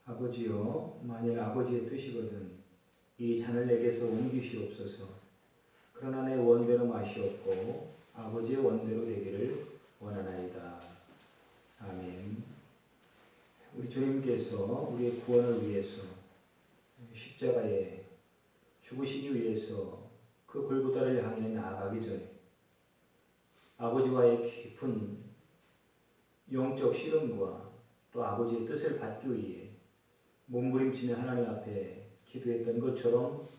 아버지여, 만일 아버지의 뜻이거든 이 잔을 내게서 옮기시옵소서. 그러나 내 원대로 마시옵고 아버지의 원대로 되기를 원하나이다. 아멘. 우리 주님께서 우리의 구원을 위해서 십자가에 죽으시기 위해서 그 골고다를 향해 나아가기 전에 아버지와의 깊은 영적 씨름과 또 아버지의 뜻을 받기 위해 몸부림치며 하나님 앞에 기도했던 것처럼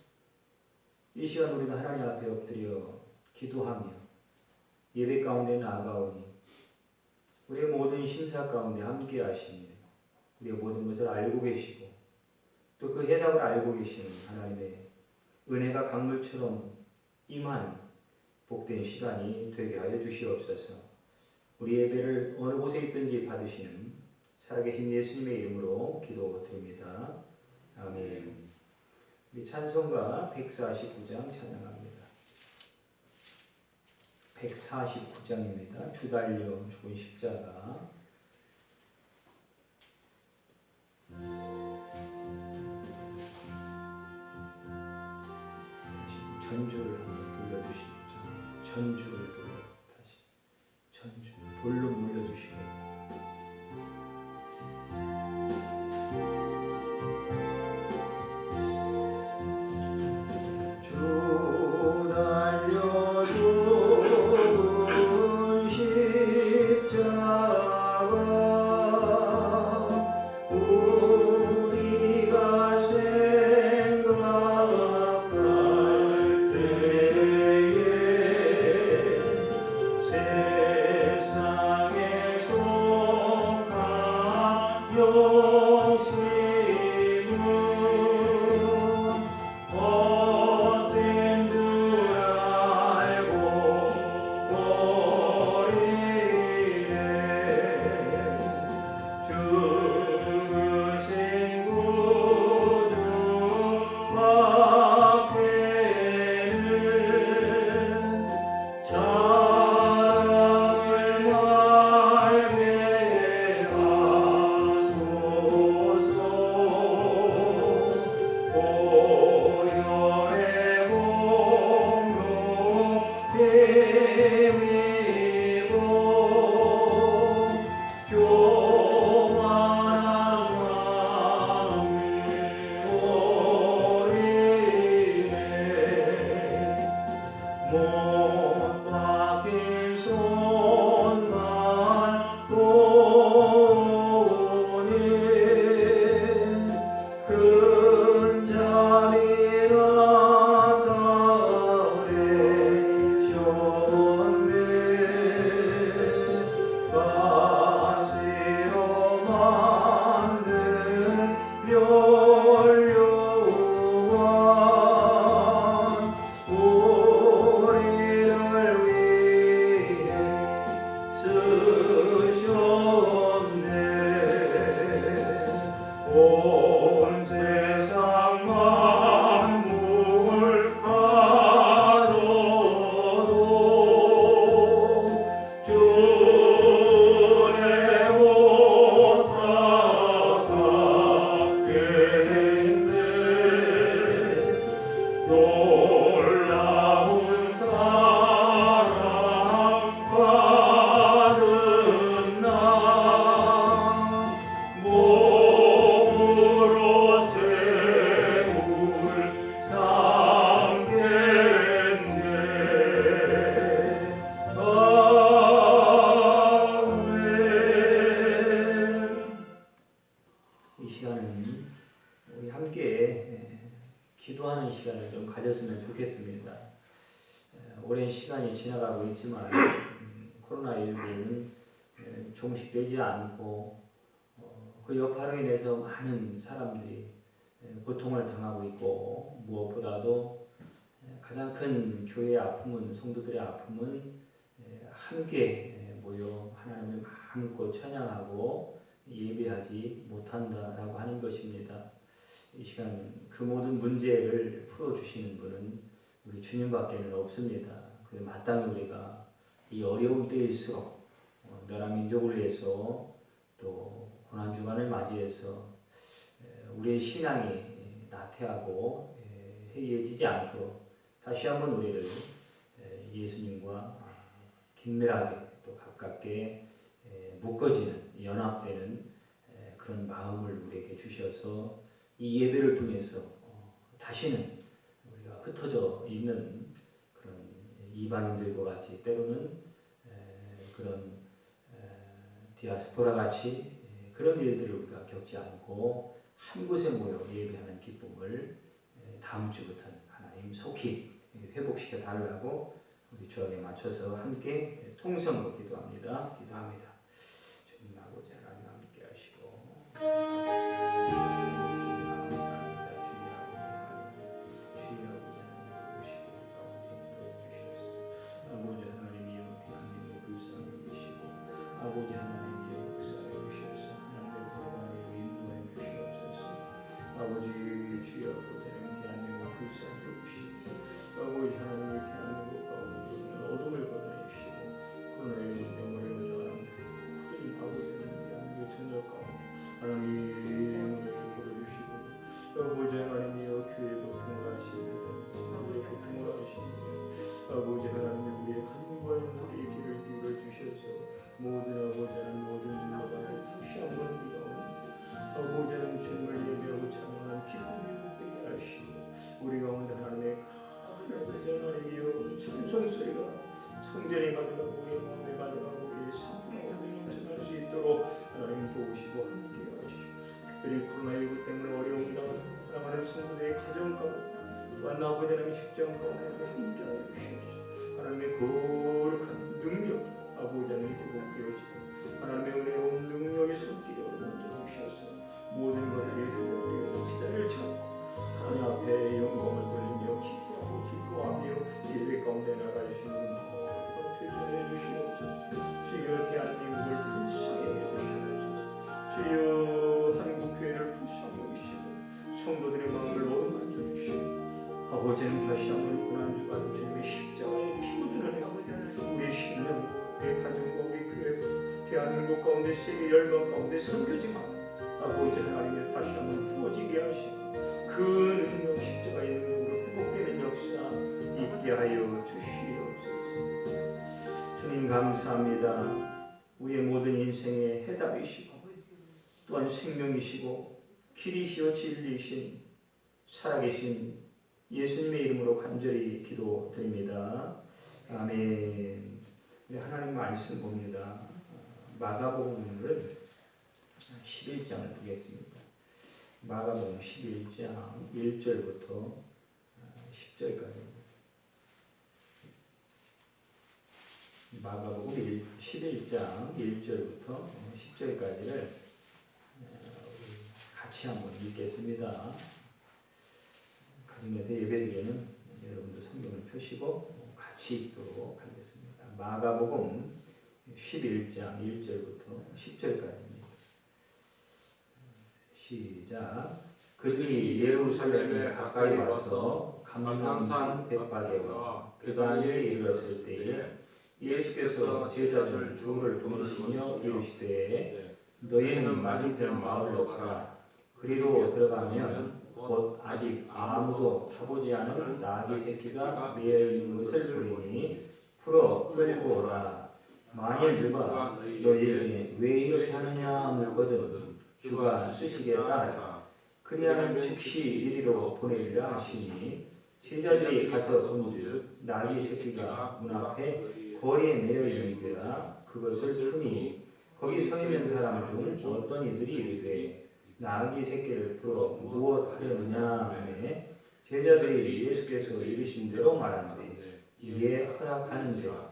이 시간 우리가 하나님 앞에 엎드려 기도하며 예배 가운데 나아가오니 우리의 모든 심사 가운데 함께 하시며 우리의 모든 것을 알고 계시고 또 그 해답을 알고 계시는 하나님의 은혜가 강물처럼 임하는 복된 시간이 되게 하여 주시옵소서. 우리 예배를 어느 곳에 있든지 받으시는 살아계신 예수님의 이름으로 기도드립니다. 아멘. 우리 찬송가 149장 찬양합니다. 149장입니다. 주 달려 죽은 십자가. 전주를 한번 들려주시죠. 전주를 들려 다시 전주 볼륨 올려주시고. 주 달려 죽은 십자가 우리가 생각할 때에 세상에 속한 영심은 헛된 줄 알고 버리네. 죽으신 구주 앞에는 자랑을 말게 하소서. 보혈의 공로 힘입어 교만한 마음을 버리네. 못 박힌 손만 보니 큰 자비가 가래셨네. 가시로 만든 면류관 우리를 위해 쓰셨네. 온 세상 만물 가져도 주의 못 받겠네. 놀라운 사랑 받은 나 몸으로 재물 삼겠네. 아멘. 이 시간은 우리 함께 기도하는 시간을 좀 가졌으면 좋겠습니다. 오랜 시간이 지나가고 있지만 코로나19는 종식되지 않고 그 여파로 인해서 많은 사람들이 고통을 당하고 있고 무엇보다도 가장 큰 교회의 아픔은 성도들의 아픔은 함께 모여 하나님을 마음껏 찬양하고 예배하지 못한다라고 하는 것입니다. 이 시간 그 모든 문제를 풀어주시는 분은 우리 주님밖에는 없습니다. 그래서 마땅히 우리가 이 어려운 때일수록 나라 민족을 위해서 또 고난주간을 맞이해서 우리의 신앙이 나태하고 해이해지지 않도록 다시 한번 우리를 예수님과 긴밀하게 또 가깝게 묶어지는 연합되는 그런 마음을 우리에게 주셔서 이 예배를 통해서 다시는 우리가 흩어져 있는 그런 이방인들과 같이 때로는 그런 디아스포라 같이 그런 일들을 우리가 겪지 않고 한 곳에 모여 예배하는 기쁨을 다음 주부터는 하나님 속히 회복시켜 달라고 우리 주안에 맞춰서 함께 통성으로 기도합니다. 주님 아버지 하나님 함께 하시고 아버지 하나님이여 대한민국을 불쌍히 여기시고 아버지 하나님이여 역사에 주셔서 하나님의 법안으로 인도해 주시옵소서. 아버지 주여 아버지 하나님 대한민국을 불쌍히 여기시고 아버지 하나님의 대한민국 가운데 있는 어둠을 걷어내시고 코로나의 때문에 올라가는 큰 아버지 하나님 대한민국 전역 가운데 하나님을 열어주시고 아버지 하나님이여 교회 보통을 하시고 우리 보통을 하시고 아버지 하나님 우리의 가정과 우리의 길을 기울여 주셔서 모든 아버지 하나님 모든 일마다 다시 한번 우리가 아버지 하나님 주님을 예배하고 찬양하는 기쁨이 복되게 하시고 우리 가운데 하나님의 큰 아버지 하나님이여 찬송 소리가 성전에 가득하고 우리의 마음에 가득하고 우리의 삶 가운데 넘쳐날 수 있도록 하나님 도우시고 함께 하시고 특별히 코로나19 때문에 어려움 당하는 사랑하는 성도들의 가정 가운데 또한 아버지 하나님 식장 가운데 함께 하여 주시옵소서. 하나님의 거룩한 능력 아버지 하나님 회복되어지고 하나님의 은혜로운 능력의 손길에 먼저 주셔서 모든 것들이 회복되어 지자리를 찾고 하나님 앞에 영광을 돌리며 기도하고 기뻐하며 예배 가운데 나갈 수 있는 모든 것을 되게 주시옵소서. 주여 대한민국을 불쌍히 여겨주시옵소서. 주여 한국교회를 불쌍히 여기시고 성도들의 마음을 어루만져 주시고 아버지는 다시 한번 고난주간 주님의 십자가에 피 묻은 은혜 우리의 신령 우리의 가정과 우리 교회 대한민국 가운데 세계 열방 가운데 섬겨지만 아버지 하나님의 다시 한번 부어지게 하시고 그 능력 십자가의 능력으로 회복되는 역사 있게 하여 주시옵소서. 주님 감사합니다. 우리의 모든 인생의 해답이시고 또한 생명이시고 길이시요 진리이신 살아계신 예수님의 이름으로 간절히 기도드립니다. 아멘. 하나님 말씀 봅니다. 마가복음을 11장을 보겠습니다. 마가복음 11장 1절부터 10절까지입니다. 마가복음 11장 1절부터 10절까지를 같이 한번 읽겠습니다. 가정에서 예배드리는 여러분들 성경을 펴시고 같이 읽도록 하겠습니다. 마가복음 11장 1절부터 10절까지입니다. 시작. 그들이 예루살렘에 가까이 와서 감람산 벳바게와 베다니에 이르렀을 때에 예수께서 제자들 둘을 보내시며 이르시되 너희는 맞은편 마을로 가라. 그리로 들어가면 곧 아직 아무도 타보지 않은 나귀 새끼가 매여 있는 것을 보리니 풀어 끌고 오라. 만일 누가 너희에게 왜 이렇게 하느냐 묻거든 주가 쓰시겠다 하라. 그리하면 즉시 이리로 보내리라 하시니 제자들이 가서 본즉 나귀 새끼가 문 앞에 거리에 매여 있는지라 그것을 푸니 거기 서 있는 사람 중 어떤 이들이 이르되 나귀 새끼를 풀어 무엇 하려느냐 하매 제자들이 예수께서 이르신 대로 말하는데 이에 허락하는지라.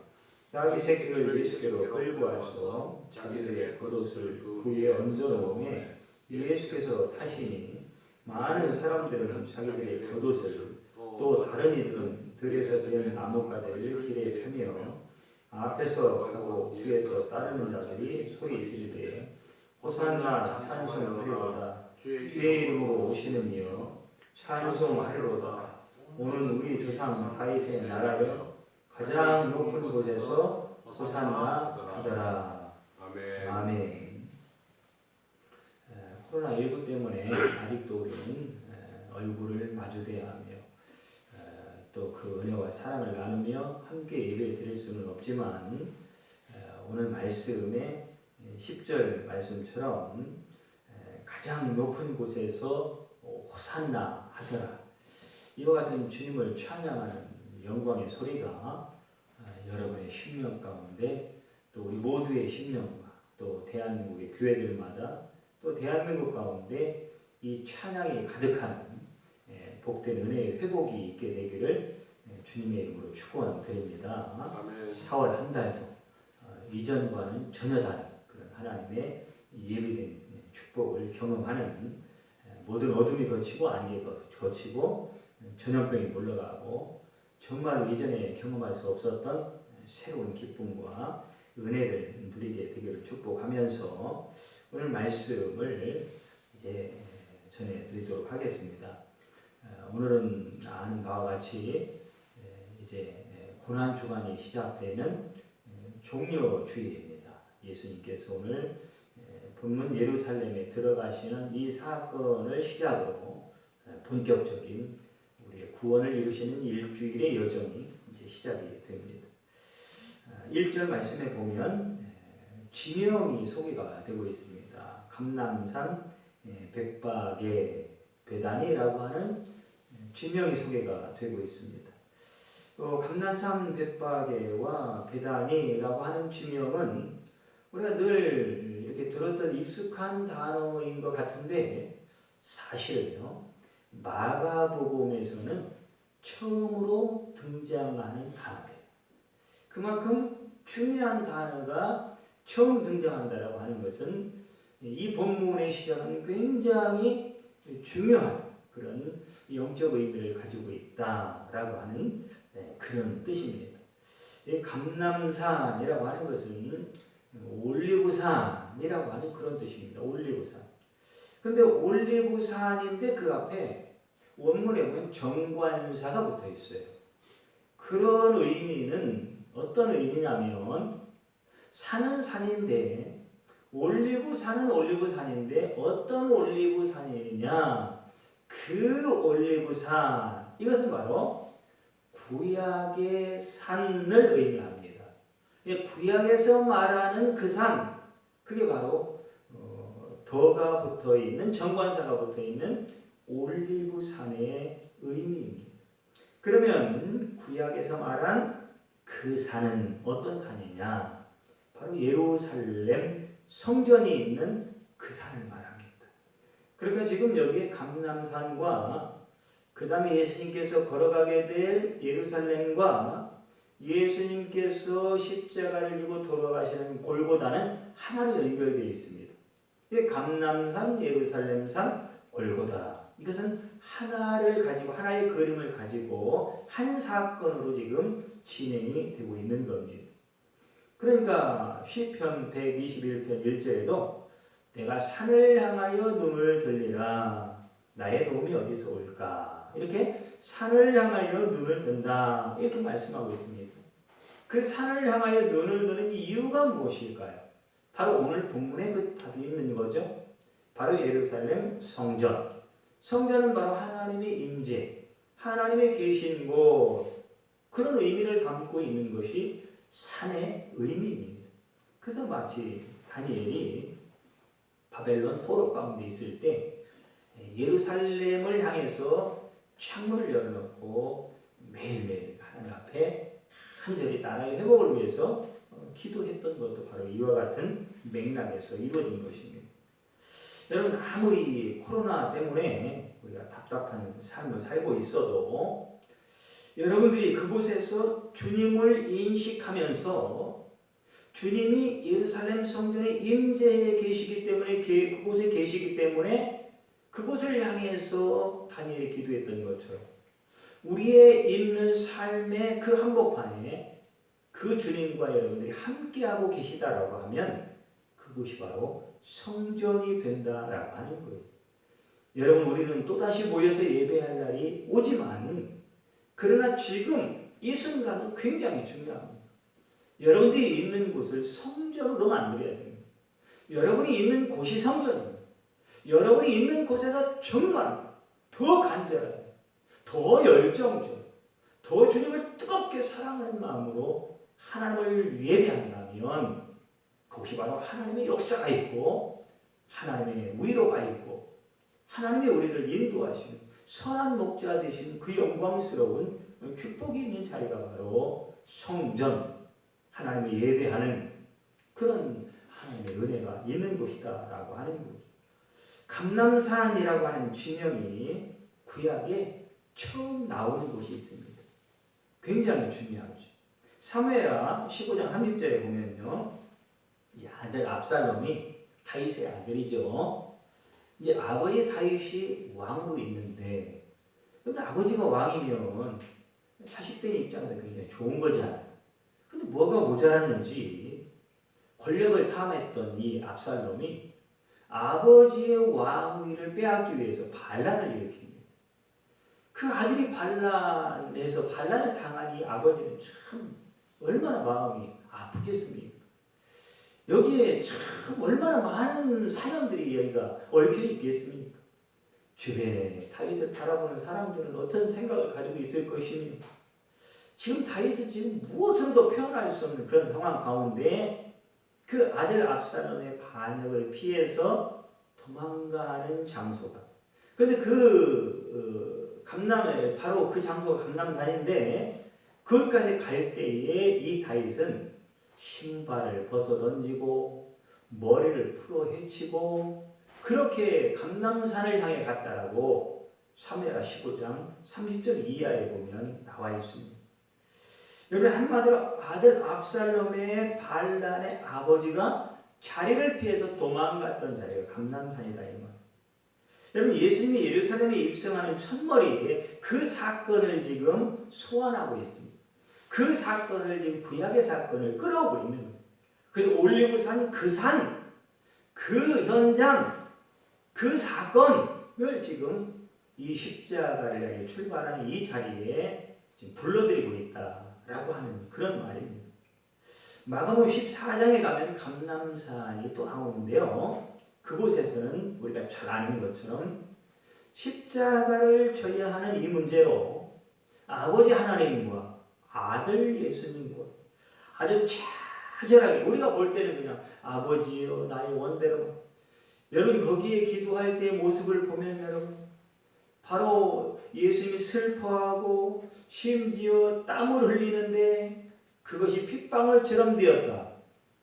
나귀 새끼를 예수께로 끌고 와서 자기들의 겉옷을 그 위에 얹어 놓음에 예수께서 타시니 많은 사람들은 자기들의 겉옷을 또 다른 이들은 들에서 된 나뭇가지를 길에 펴며 앞에서 가고 뒤에서 따르는 자들이 소리 지르되 호산나 찬송하리로다. 주의 이름으로 오시는 이여 찬송하리로다. 오늘 우리 조상 다윗의 나라여 가장 높은 곳에서 호산나 하더라. 아멘. 코로나19 때문에 아직도 우리는 얼굴을 마주대야 하며 또 그 은혜와 사랑을 나누며 함께 예배 드릴 수는 없지만 오늘 말씀의 10절 말씀처럼 가장 높은 곳에서 호산나 하더라. 이와 같은 주님을 찬양하는 영광의 소리가 여러분의 심령 가운데 또 우리 모두의 심령과 또 대한민국의 교회들마다 또 대한민국 가운데 이 찬양이 가득한 복된 은혜의 회복이 있게 되기를 주님의 이름으로 축원드립니다. 4월 한 달도 이전과는 전혀 다른 그런 하나님의 예비된 축복을 경험하는 모든 어둠이 거치고 안개가 거치고 전염병이 물러가고 정말 이전에 경험할 수 없었던 새로운 기쁨과 은혜를 누리게 되기를 축복하면서 오늘 말씀을 이제 전해드리도록 하겠습니다. 오늘은 아는 바와 같이 이제 고난 주간이 시작되는 종려주일입니다. 예수님께서 오늘 본문 예루살렘에 들어가시는 이 사건을 시작으로 본격적인 우리의 구원을 이루시는 일주일의 여정이 이제 시작이 됩니다. 1절 말씀에 보면 지명이 소개가 되고 있습니다. 감람산 백박의 베다니라고 하는 지명이 소개가 되고 있습니다. 감람산 백박에와 베다니라고 하는 지명은 우리가 늘 이렇게 들었던 익숙한 단어인 것 같은데 사실은요 마가복음에서는 처음으로 등장하는 단어예요. 그만큼 중요한 단어가 처음 등장한다라고 하는 것은 이 본문의 시작은 굉장히 중요한 그런 영적 의미를 가지고 있다라고 하는 그런 뜻입니다. 이 감람산이라고 하는 것은 올리브산이라고 하는 그런 뜻입니다. 올리브산. 근데 올리브산인데 그 앞에 원문에 보면 정관사가 붙어 있어요. 그런 의미는 어떤 의미냐면 산은 산인데 올리브산은 올리브산인데 어떤 올리브산이냐? 그 올리브산 이것은 바로 구약의 산을 의미합니다. 구약에서 말하는 그 산 그게 바로 더가 붙어 있는 정관사가 붙어 있는 올리브산의 의미입니다. 그러면 구약에서 말한 그 산은 어떤 산이냐? 바로 예루살렘 성전이 있는 그 산을 말합니다. 그러니까 지금 여기에 감람산과 그 다음에 예수님께서 걸어가게 될 예루살렘과 예수님께서 십자가를 지고 돌아가시는 골고다는 하나로 연결되어 있습니다. 감람산, 예루살렘산, 골고다. 이것은 하나를 가지고 하나의 그림을 가지고 한 사건으로 지금 진행이 되고 있는 겁니다. 그러니까 시편 121편 1절에도 내가 산을 향하여 눈을 들리라 나의 도움이 어디서 올까 이렇게 산을 향하여 눈을 든다 이렇게 말씀하고 있습니다. 그 산을 향하여 눈을 드는 이유가 무엇일까요? 바로 오늘 본문에 그 답이 있는 거죠. 바로 예루살렘 성전. 성전은 바로 하나님의 임재, 하나님의 계신 곳 그런 의미를 담고 있는 것이 산의 의미입니다. 그래서 마치 다니엘이 바벨론 포로 가운데 있을 때 예루살렘을 향해서 창문을 열어놓고 매일매일 하나님 앞에 간절히 나라의 회복을 위해서 기도했던 것도 바로 이와 같은 맥락에서 이루어진 것입니다. 여러분 아무리 코로나 때문에 우리가 답답한 삶을 살고 있어도 여러분들이 그곳에서 주님을 인식하면서 주님이 예루살렘 성전의 임재에 계시기 때문에 그곳에 계시기 때문에 그곳을 향해서 다니엘이 기도했던 것처럼 우리의 있는 삶의 그 한복판에 그 주님과 여러분들이 함께하고 계시다라고 하면 그곳이 바로 성전이 된다라고 하는 거예요. 여러분 우리는 또다시 모여서 예배할 날이 오지만 그러나 지금 이 순간도 굉장히 중요합니다. 여러분들이 있는 곳을 성전으로 만들어야 됩니다. 여러분이 있는 곳이 성전입니다. 여러분이 있는 곳에서 정말 더 간절하게, 더 열정적으로, 더 주님을 뜨겁게 사랑하는 마음으로 하나님을 예배한다면 그것이 바로 하나님의 역사가 있고 하나님의 위로가 있고 하나님의 우리를 인도하시는 선한 목자 되신 그 영광스러운 축복이 있는 자리가 바로 성전, 하나님의 예배하는 그런 하나님의 은혜가 있는 곳이다 라고 하는 거죠. 감람산이라고 하는 지명이 구약에 처음 나오는 곳이 있습니다. 굉장히 중요하죠. 사무엘하 15장 30절에 보면요, 이제 아들 압살롬이 다윗의 아들이죠. 이제 아버지 다윗이 왕으로 있는데, 그럼 아버지가 왕이면 자식들 입장에서 굉장히 좋은 거잖아요. 근데 뭐가 모자랐는지 권력을 탐했던 이 압살롬이 아버지의 왕위를 빼앗기 위해서 반란을 일으킵니다. 그 아들이 반란에서 반란을 당하니 아버지는 참 얼마나 마음이 아프겠습니까? 여기에 참 얼마나 많은 사연들이 여기가 얽혀 있겠습니까? 주변에 다윗을 바라보는 사람들은 어떤 생각을 가지고 있을 것이며 지금 다윗은 지금 무엇으로도 표현할 수 없는 그런 상황 가운데 그 아들 압살롬의 반역을 피해서 도망가는 장소가, 근데 감남에 바로 그 장소가 감남산인데 거기까지 갈 때에 이 다윗은 신발을 벗어 던지고 머리를 풀어 헤치고 그렇게 감남산을 향해 갔다라고 사무엘하 15장 30절 이하에 보면 나와 있습니다. 여러분, 한마디로 아들 압살롬의 반란의 아버지가 자리를 피해서 도망갔던 자리가 감람산이다 이 말. 여러분, 예수님이 예루살렘에 입성하는 첫머리에 그 사건을 지금 소환하고 있습니다. 그 사건을 지금 구약의 사건을 끌어오고 있는 거예요. 그래서 올리브산 그 현장, 그 사건을 지금 이 십자가를 향해 출발하는 이 자리에 지금 불러들이고 있다라고 하는 그런 말입니다. 마가복음 14장에 가면 감람산이 또 나오는데요. 그곳에서는 우리가 잘 아는 것처럼 십자가를 져야 하는 이 문제로 아버지 하나님과 아들 예수님과 아주 차절하게, 우리가 볼 때는 그냥 아버지여 나의 원대로, 여러분 거기에 기도할 때의 모습을 보면 여러분 바로 예수님이 슬퍼하고 심지어 땀을 흘리는데 그것이 핏방울처럼 되었다,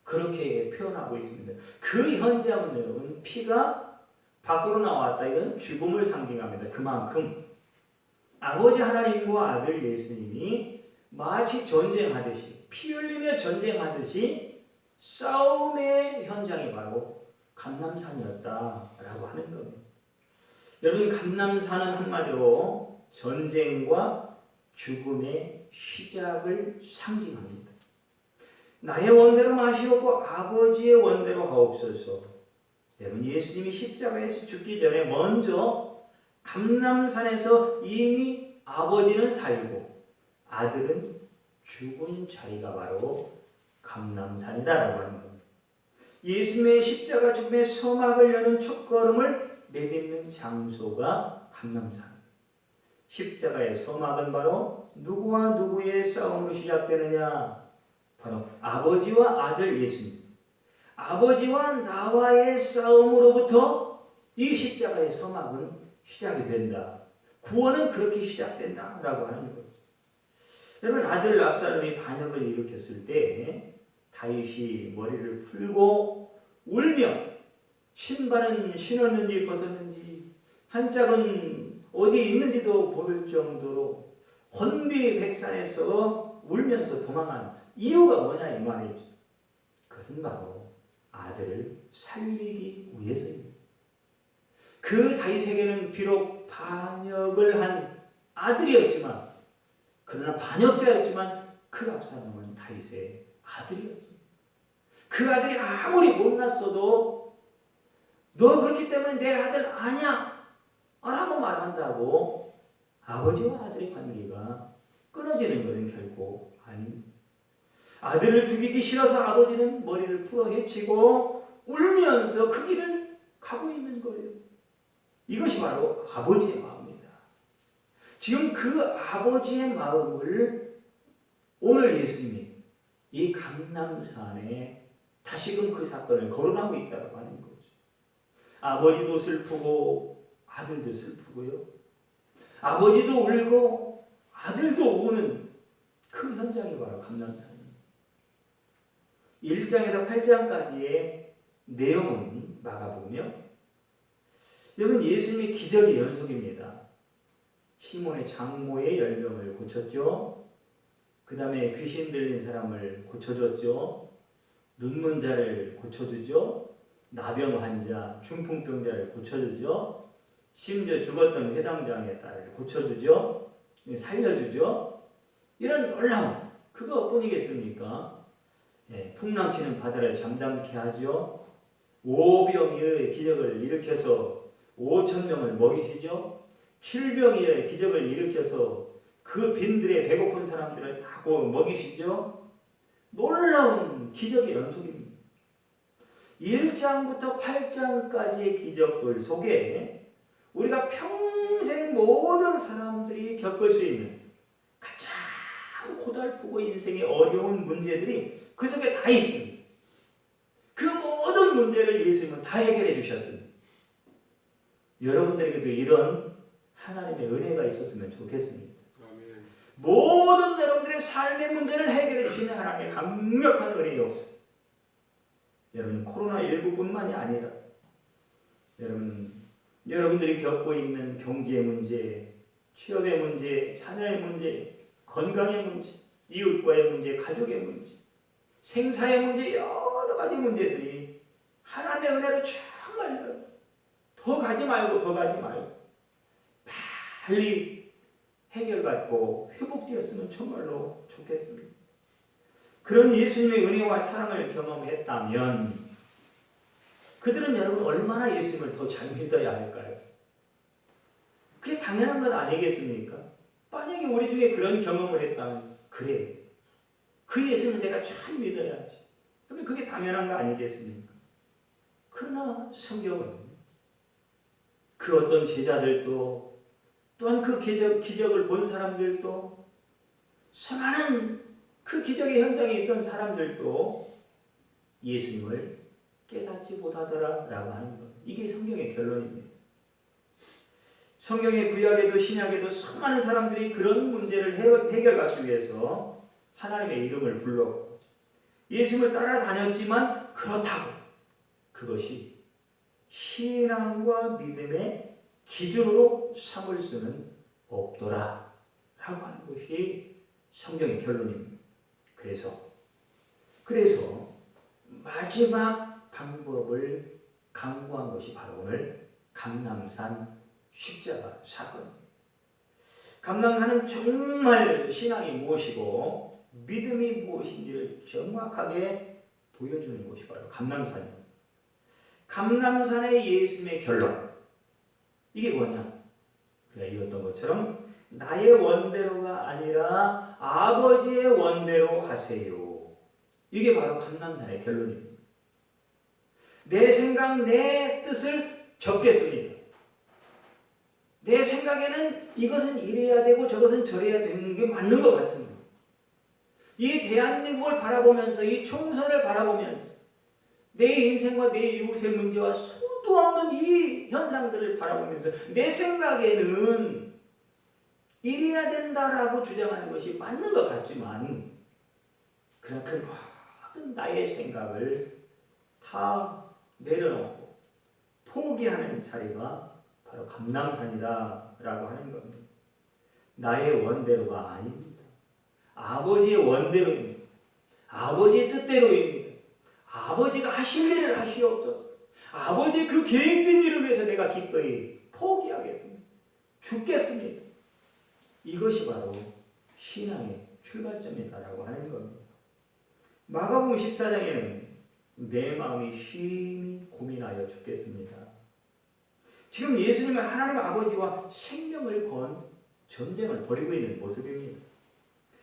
그렇게 표현하고 있습니다. 그 현장은 여러분 피가 밖으로 나왔다, 이건 죽음을 상징합니다. 그만큼 아버지 하나님과 아들 예수님이 마치 전쟁하듯이, 피 흘리며 전쟁하듯이 싸움의 현장이 바로 감람산이었다라고 하는 겁니다. 여러분, 감람산은 한마디로 전쟁과 죽음의 시작을 상징합니다. 나의 원대로 마시옵고 아버지의 원대로 하옵소서. 여러분, 예수님이 십자가에서 죽기 전에 먼저 감람산에서 이미 아버지는 살고 아들은 죽은 자리가 바로 감람산이다라고 하는 겁니다. 예수님의 십자가 죽음의 서막을 여는 첫걸음을 내딛는 장소가 감람산. 십자가의 서막은 바로 누구와 누구의 싸움으로 시작되느냐? 바로 아버지와 아들 예수님, 아버지와 나와의 싸움으로부터 이 십자가의 서막은 시작이 된다. 구원은 그렇게 시작된다라고 하는 거예요. 여러분, 아들 압살롬이 반역을 일으켰을 때 다윗이 머리를 풀고 울며 신발은 신었는지 벗었는지 한 짝은 어디 있는지도 모를 정도로 혼비백산에서 울면서 도망한 이유가 뭐냐 이 말이죠. 그것은 바로 아들을 살리기 위해서입니다. 그 다윗에게는 비록 반역을 한 아들이었지만, 그러나 반역자였지만 그 압살롬은 다윗의 아들이었습니다. 그 아들이 아무리 못났어도 너 그렇기 때문에 내 아들 아니야 라고 말한다고 아버지와 아들의 관계가 끊어지는 것은 결코 아닙니다. 아들을 죽이기 싫어서 아버지는 머리를 풀어 헤치고 울면서 그 길을 가고 있는 거예요. 이것이 바로 아버지의 마음입니다. 지금 그 아버지의 마음을 오늘 예수님이 이 감람산에 다시금 그 사건을 거론하고 있다고 하는 거죠. 아버지도 슬프고 아들도 슬프고요. 아버지도 울고 아들도 우는 그 현장이 바로 감람산입니다. 1장에서 8장까지의 내용은 막아보면 여러분 예수님의 기적의 연속입니다. 시몬의 장모의 열병을 고쳤죠. 그 다음에 귀신 들린 사람을 고쳐줬죠. 눈먼 자를 고쳐주죠. 나병 환자, 중풍병자를 고쳐주죠. 심지어 죽었던 회당장의 딸을 고쳐주죠. 살려주죠. 이런 놀라운 그거뿐이겠습니까? 풍랑치는 바다를 잠잠케 하죠. 오병이어의 기적을 일으켜서 5,000명을 먹이시죠. 7병이어의 기적을 일으켜서 그 빈들의 배고픈 사람들을 다 먹이시죠. 놀라운 기적의 연속입니다. 1장부터 8장까지의 기적들 속에 우리가 평생 모든 사람들이 겪을 수 있는 가장 고달프고 인생의 어려운 문제들이 그 속에 다 있습니다. 그 모든 문제를 예수님은 다 해결해 주셨습니다. 여러분들에게도 이런 하나님의 은혜가 있었으면 좋겠습니다. 아멘. 모든 여러분들의 삶의 문제를 해결해 주시는 하나님의 강력한 은혜의 역사. 여러분 코로나19뿐만이 아니라 여러분들이 겪고 있는 경제 문제, 취업의 문제, 자녀의 문제, 건강의 문제, 이웃과의 문제, 가족의 문제, 생사의 문제, 여러 가지 문제들이 하나님의 은혜로 정말 더 가지 말고 빨리 해결받고 회복되었으면 정말로 좋겠습니다. 그런 예수님의 은혜와 사랑을 경험했다면 그들은 여러분 얼마나 예수님을 더 잘 믿어야 할까요? 그게 당연한 건 아니겠습니까? 만약에 우리 중에 그런 경험을 했다면 그래, 그 예수님을 내가 잘 믿어야지. 그러면 그게 당연한 거 아니겠습니까? 그러나 성경은 그 어떤 제자들도 또한 그 기적을 본 사람들도 수많은 그 기적의 현장에 있던 사람들도 예수님을 깨닫지 못하더라라고 하는 것. 이게 성경의 결론입니다. 성경의 구약에도 신약에도 수많은 사람들이 그런 문제를 해결받기 위해서 하나님의 이름을 불렀고 예수님을 따라다녔지만 그렇다고 그것이 신앙과 믿음의 기준으로 삼을 수는 없더라 라고 하는 것이 성경의 결론입니다. 그래서 마지막 방법을 강구한 것이 바로 오늘 감람산 십자가 사건입니다. 감람산은 정말 신앙이 무엇이고 믿음이 무엇인지를 정확하게 보여주는 것이 바로 감람산입니다. 감람산의 예수님의 결론. 이게 뭐냐? 그가 이었던 것처럼 나의 원대로가 아니라 아버지의 원대로 하세요. 이게 바로 감람산의 결론입니다. 내 생각, 내 뜻을 접겠습니다. 내 생각에는 이것은 이래야 되고 저것은 저래야 되는 게 맞는 것 같은데 이 대한민국을 바라보면서 이 총선을 바라보면서 내 인생과 내 이웃의 문제와 수도 없는 이 현상들을 바라보면서 내 생각에는 이래야 된다라고 주장하는 것이 맞는 것 같지만 그렇게 모든 나의 생각을 다 내려놓고 포기하는 자리가 바로 감람산이다라고 하는 겁니다. 나의 원대로가 아닙니다. 아버지의 원대로입니다. 아버지의 뜻대로입니다. 아버지가 하실 일을 하시옵소서. 아버지의 그 계획된 일을 위해서 내가 기꺼이 포기하겠습니다. 죽겠습니다. 이것이 바로 신앙의 출발점이다라고 하는 겁니다. 마가복음 14장에는 내 마음이 심히 고민하여 죽겠습니다. 지금 예수님은 하나님 아버지와 생명을 건 전쟁을 벌이고 있는 모습입니다.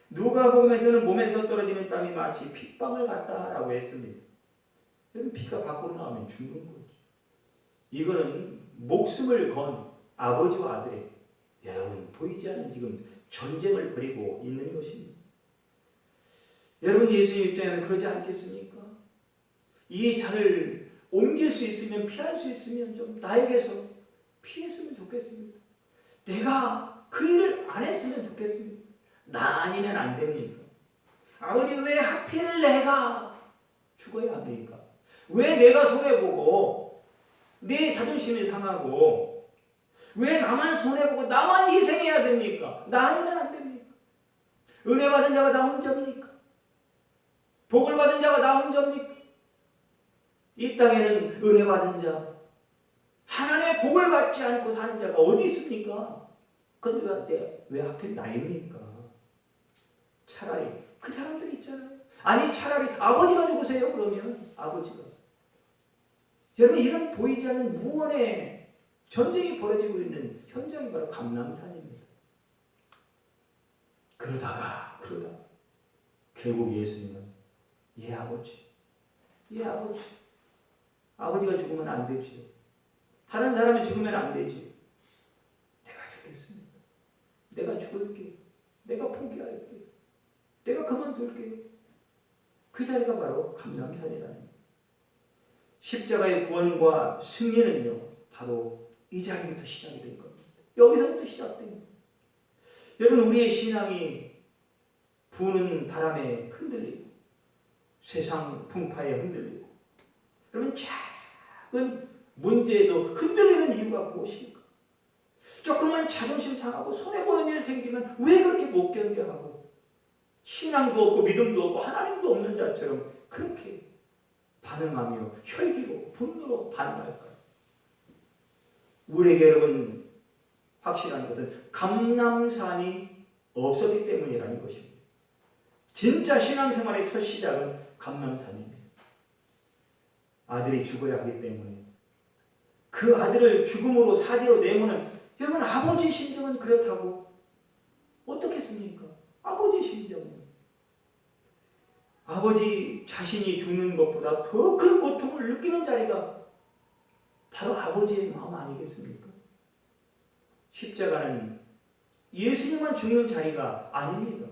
누가복음에서는 몸에서 떨어지는 땀이 마치 핏방울 같다라고 했습니다. 피가 밖으로 나오면 죽는 거죠. 이거는 목숨을 건 아버지와 아들의 여러분 보이지 않는 지금 전쟁을 벌이고 있는 것입니다. 여러분 예수님 입장에는 그러지 않겠습니까? 이 잔을 옮길 수 있으면 피할 수 있으면 좀 나에게서 피했으면 좋겠습니다. 내가 그 일을 안 했으면 좋겠습니다. 나 아니면 안 됩니까? 아버지 왜 하필 내가 죽어야 합니까? 왜 내가 손해보고 내 자존심이 상하고 왜 나만 손해보고 나만 희생해야 됩니까? 나 아니면 안 됩니까? 은혜 받은 자가 나 혼자입니까? 복을 받은 자가 나 혼자입니까? 이 땅에는 은혜 받은 자, 하나님의 복을 받지 않고 사는 자가 어디 있습니까? 그런데 왜 하필 나입니까? 차라리 그 사람들이 있잖아요. 아니 차라리 아버지가 죽으세요. 그러면 아버지가. 여러분 이런 보이지 않는 무언의 전쟁이 벌어지고 있는 현장이 바로 감람산입니다. 그러다가 결국 예수님은 아버지가 죽으면 안 되지. 다른 사람이 죽으면 안 되지. 내가 죽겠습니다. 내가 죽을게. 내가 포기할게. 내가 그만둘게. 그 자리가 바로 감람산이라는 십자가의 구원과 승리는요. 바로 이 자리부터 시작이 된 겁니다. 여기서부터 시작된 겁니다. 여러분 우리의 신앙이 부는 바람에 흔들리고 세상 풍파에 흔들리고 여러분 작은 문제에도 흔들리는 이유가 무엇입니까? 조금만 자존심 상하고 손해보는 일 생기면 왜 그렇게 못 견뎌하고 신앙도 없고 믿음도 없고 하나님도 없는 자처럼 그렇게 반응하며 혈기로 분노로 반응할까요? 우리에게 여러분 확실한 것은 감람산이 없었기 때문이라는 것입니다. 진짜 신앙생활의 첫 시작은 감람산입니다. 아들이 죽어야 하기 때문에 그 아들을 죽음으로 사지로 내모는 여러분 아버지 심정은 그렇다고 어떻겠습니까? 아버지 심정은 아버지 자신이 죽는 것보다 더 큰 고통을 느끼는 자리가 바로 아버지의 마음 아니겠습니까? 십자가는 예수님만 죽는 자리가 아닙니다.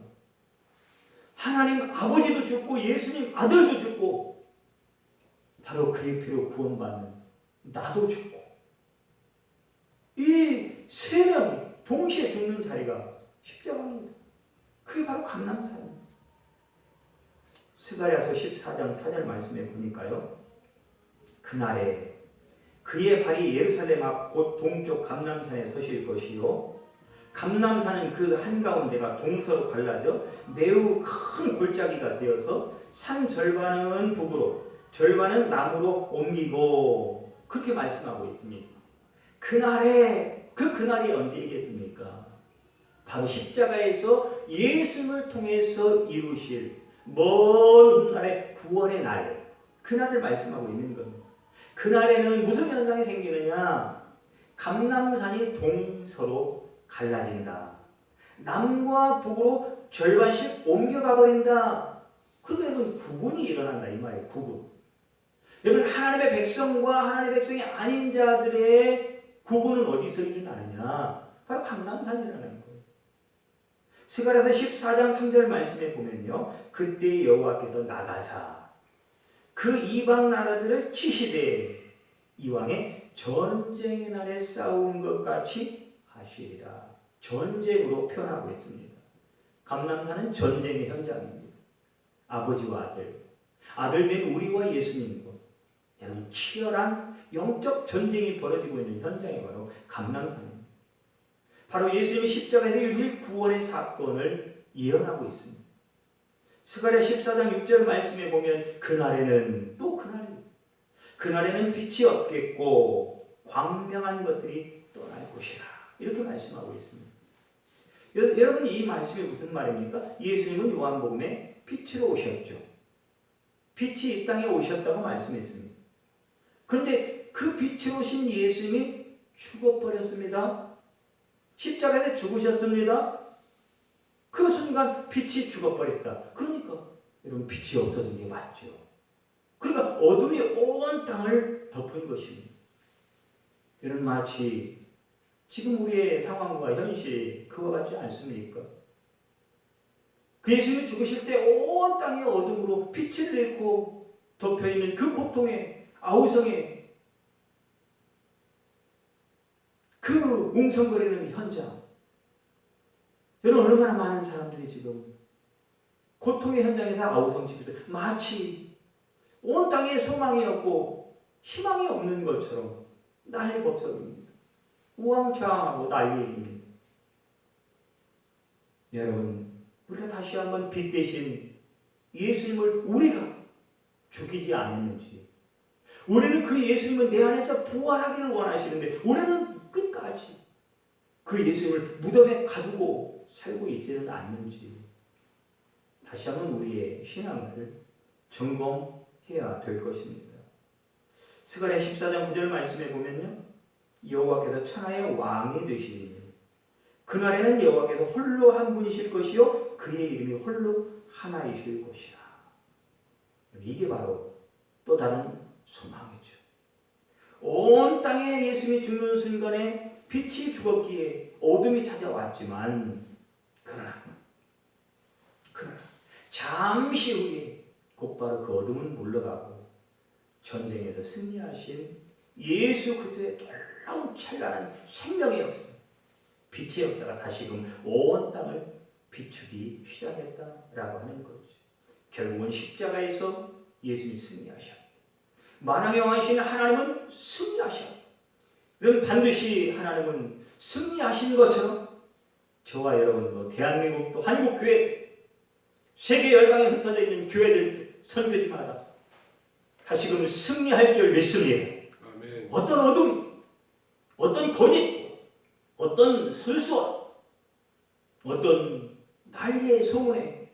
하나님 아버지도 죽고 예수님 아들도 죽고 바로 그의 피로 구원받는 나도 죽고 이 세 명 동시에 죽는 자리가 십자가입니다. 그게 바로 감람산입니다. 스가랴서 14장 4절 말씀에 보니까요. 그날에 그의 발이 예루살렘 앞 곧 동쪽 감람산에 서실 것이요 감람산은 그 한가운데가 동서로 갈라져 매우 큰 골짜기가 되어서 산 절반은 북으로 절반은 남으로 옮기고 그렇게 말씀하고 있습니다. 그날이 언제이겠습니까? 바로 십자가에서 예수님을 통해서 이루실 먼 훗날의 구원의 날 그날을 말씀하고 있는 겁니다. 그날에는 무슨 현상이 생기느냐? 감람산이 동서로 갈라진다. 남과 북으로 절반씩 옮겨가 버린다. 그러면 구분이 일어난다 이 말이에요. 구분. 여러분 하나님의 백성과 하나님의 백성이 아닌 자들의 구분은 어디서 일어나느냐? 바로 감람산이라는 거예요. 스가랴서 14장 3절 말씀에 보면요. 그때 여호와께서 나가사 그 이방 나라들을 치시되 이왕에 전쟁의 날에 싸운 것 같이 하시리라. 전쟁으로 표현하고 있습니다. 감람산은 전쟁의 현장입니다. 아버지와 아들 된 우리와 예수님과 여러분 치열한 영적 전쟁이 벌어지고 있는 현장이 바로 감람산입니다. 바로 예수님이 십자가에서 이루실 구원의 사건을 예언하고 있습니다. 스가랴 14장 6절 말씀에 보면 그날에는 빛이 없겠고 광명한 것들이 떠날 것이라 이렇게 말씀하고 있습니다. 여러분 이 말씀이 무슨 말입니까? 예수님은 요한복음에 빛으로 오셨죠. 빛이 이 땅에 오셨다고 말씀했습니다. 그런데 그 빛으로 오신 예수님이 죽어버렸습니다. 십자가에서 죽으셨습니다. 그 순간 빛이 죽어버렸다. 그러니까 여러분 빛이 없어진 게 맞죠. 그러니까 어둠이 온 땅을 덮은 것입니다. 이런 마치 지금 우리의 상황과 현실이 그와 같지 않습니까? 그 예수님이 죽으실 때 온 땅의 어둠으로 빛을 내고 덮여있는 그 고통의 아우성에 그 웅성거리는 현장, 여러분 얼마나 많은 사람들이 지금 고통의 현장에서 아우성치고 있어요. 마치 온 땅에 소망이 없고 희망이 없는 것처럼 난리법석입니다. 우왕좌왕하고 난리입니다. 여러분, 우리가 다시 한번 빛 대신 예수님을 우리가 죽이지 않았는지, 우리는 그 예수님은 내 안에서 부활하기를 원하시는데 우리는 끝까지 그 예수님을 무덤에 가두고 살고 있지는 않는지 다시 한번 우리의 신앙을 점검해야 될 것입니다. 스가랴 14장 9절 말씀에 보면요, 여호와께서 천하의 왕이 되시리니 그날에는 여호와께서 홀로 한 분이실 것이요 그의 이름이 홀로 하나이실 것이라. 이게 바로 또 다른 소망이죠. 온 땅에 예수님이 죽는 순간에 빛이 죽었기에 어둠이 찾아왔지만 그러나 잠시 후에 곧바로 그 어둠은 물러가고 전쟁에서 승리하신 예수 그리스도의 놀라운 찬란한 생명의 역사, 빛의 역사가 다시금 온 땅을 비추기 시작했다라고 하는 거죠. 결국은 십자가에서 예수님이 승리하셨고 만왕의 왕이신 하나님은 승리하셨고, 그럼 반드시 하나님은 승리하신 것처럼 저와 여러분도 대한민국도 한국교회 세계 열방에 흩어져 있는 교회들 선교지마다 다시금 승리할 줄 믿습니다. 아멘. 어떤 어둠, 어떤 거짓, 어떤 설수와 어떤 난리의 소문에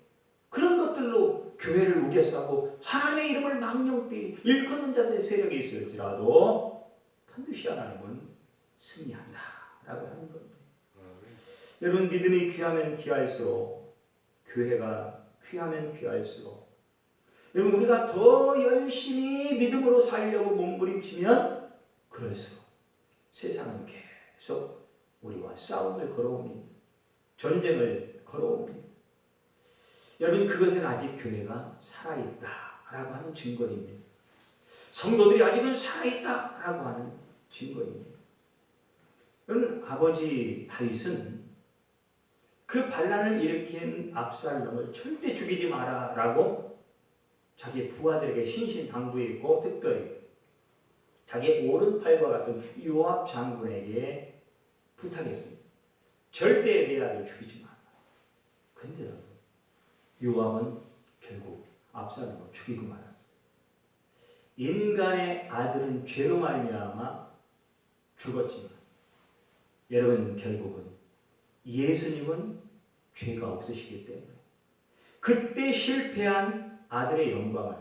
그런 것들로 교회를 우겨싸고 하나님의 이름을 망령되이 일컫는 자들의 세력이 있을지라도 반드시 하나님은 승리한다라고 하는 겁니다. 여러분, 믿음이 귀하면 귀할수록, 교회가 귀하면 귀할수록, 여러분 우리가 더 열심히 믿음으로 살려고 몸부림치면 그럴수록 세상은 계속 우리와 싸움을 걸어옵니다. 전쟁을 걸어옵니다. 여러분, 그것은 아직 교회가 살아있다라고 하는 증거입니다. 성도들이 아직은 살아있다라고 하는 증거입니다. 여러분, 아버지 다윗은 그 반란을 일으킨 압살롬을 절대 죽이지 마라라고 자기 부하들에게 신신당부했고, 특별히 자기 오른팔과 같은 요압 장군에게 부탁했습니다. 절대 내 아들 죽이지 마라. 그런데 요압은 결국 압살롬을 죽이고 말았어요. 인간의 아들은 죄로 말미암아 죽었지만 여러분, 결국은 예수님은 죄가 없으시기 때문에 그때 실패한 아들의 영광을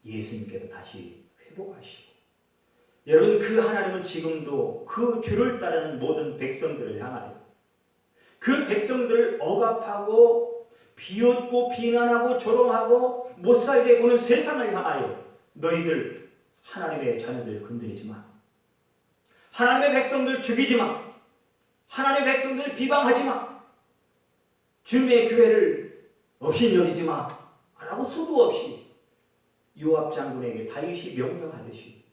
예수님께서 다시 회복하시고, 여러분 그 하나님은 지금도 그 죄를 따르는 모든 백성들을 향하여 그 백성들을 억압하고 비웃고 비난하고 조롱하고 못살게 구는 세상을 향하여 너희들 하나님의 자녀들 건드리지 마, 하나님의 백성들 죽이지 마, 하나님의 백성들 비방하지 마, 주님의 교회를 업신여기지 마 라고 수도 없이 요압 장군에게 다윗이 명령하듯이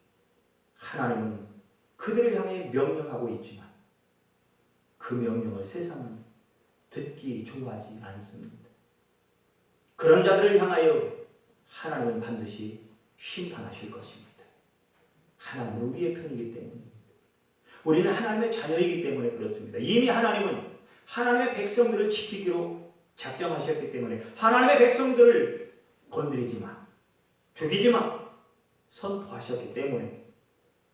하나님은 그들을 향해 명령하고 있지만 그 명령을 세상은 듣기 좋아하지 않습니다. 그런 자들을 향하여 하나님은 반드시 심판하실 것입니다. 하나님은 우리의 편이기 때문입니다. 우리는 하나님의 자녀이기 때문에 그렇습니다. 이미 하나님은 하나님의 백성들을 지키기로 작정하셨기 때문에 하나님의 백성들을 건드리지 마, 죽이지 마 선포하셨기 때문에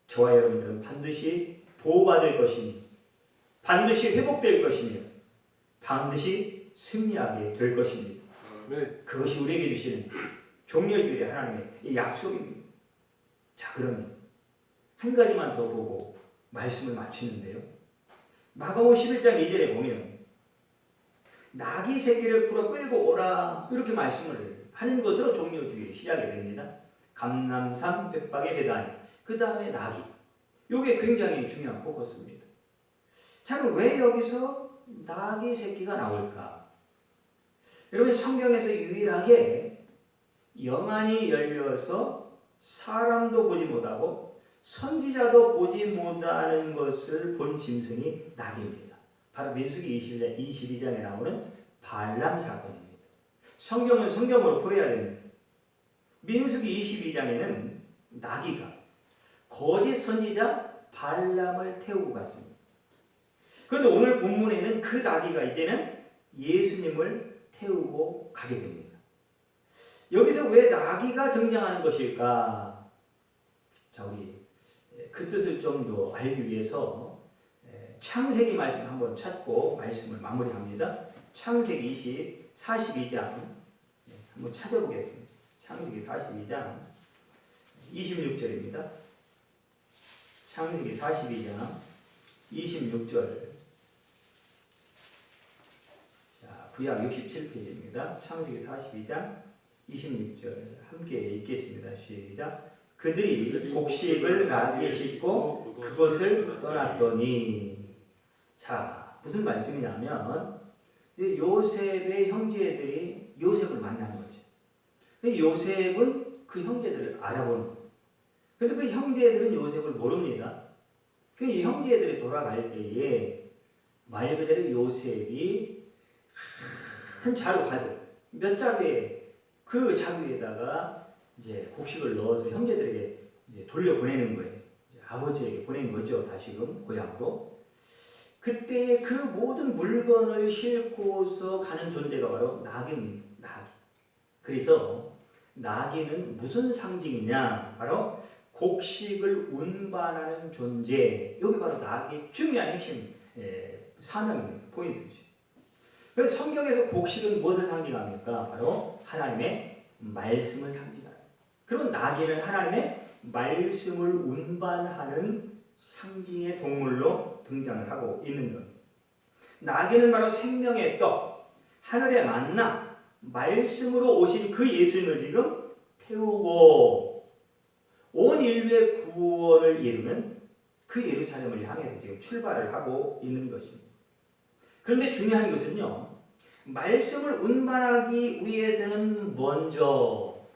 저와 여러분들은 반드시 보호받을 것이며 반드시 회복될 것이며 반드시 승리하게 될 것입니다. 아멘. 그것이 우리에게 주시는 종려주의 하나님의 약속입니다. 자, 그러면 한 가지만 더 보고 말씀을 마치는데요. 마가복음 11장 2절에 보면 나귀 새끼를 풀어 끌고 오라 이렇게 말씀을 하는 것으로 종려주의 시작이 됩니다. 감람산, 벳박의 베다니, 그 다음에 나귀. 이게 굉장히 중요한 포커스입니다. 자, 그럼 왜 여기서 나귀 새끼가 나올까? 여러분, 성경에서 유일하게 영안이 열려서 사람도 보지 못하고 선지자도 보지 못하는 것을 본 짐승이 나귀입니다. 바로 민수기 22장에 나오는 발람 사건입니다. 성경은 성경으로 풀어야 됩니다. 민수기 22장에는 나귀가 거짓 선지자 발람을 태우고 갔습니다. 그런데 오늘 본문에는 그 나귀가 이제는 예수님을 태우고 가게 됩니다. 여기서 왜 나귀가 등장하는 것일까? 자, 우리 그 뜻을 좀 더 알기 위해서 창세기 말씀 한번 찾고 말씀을 마무리합니다. 창세기 42장 한번 찾아보겠습니다. 창세기 42장 26절입니다. 창세기 42장 26절. 자, 구약 67페이지입니다. 창세기 42장 26절 함께 읽겠습니다. 시작. 그들이 곡식을 나귀에 싣고 그것을 떠났더니. 자, 무슨 말씀이냐면 요셉의 형제들이 요셉을 만난 거죠. 요셉은 그 형제들을 알아보는 거예요. 그런데 그 형제들은 요셉을 모릅니다. 그 형제들이 돌아갈 때에 말 그대로 요셉이 큰 자루 가득 몇 자루에 그 자루에다가 이제 곡식을 넣어서 형제들에게 이제 돌려보내는 거예요. 이제 아버지에게 보낸 거죠. 다시금 고향으로. 그때 그 모든 물건을 싣고서 가는 존재가 바로 나귀입니다. 나귀. 그래서 나귀는 무슨 상징이냐? 바로 곡식을 운반하는 존재. 여기 바로 나귀의 중요한 핵심 사명 포인트죠. 그래서 성경에서 곡식은 무엇을 상징합니까? 바로 하나님의 말씀을 상징합니다. 그러면 나귀는 하나님의 말씀을 운반하는 상징의 동물로 등장을 하고 있는 겁니다. 나귀는 바로 생명의 떡, 하늘의 만나, 말씀으로 오신 그 예수님을 지금 태우고 온 인류의 구원을 이루는 그 예루살렘을 향해서 지금 출발을 하고 있는 것입니다. 그런데 중요한 것은요, 말씀을 운반하기 위해서는 먼저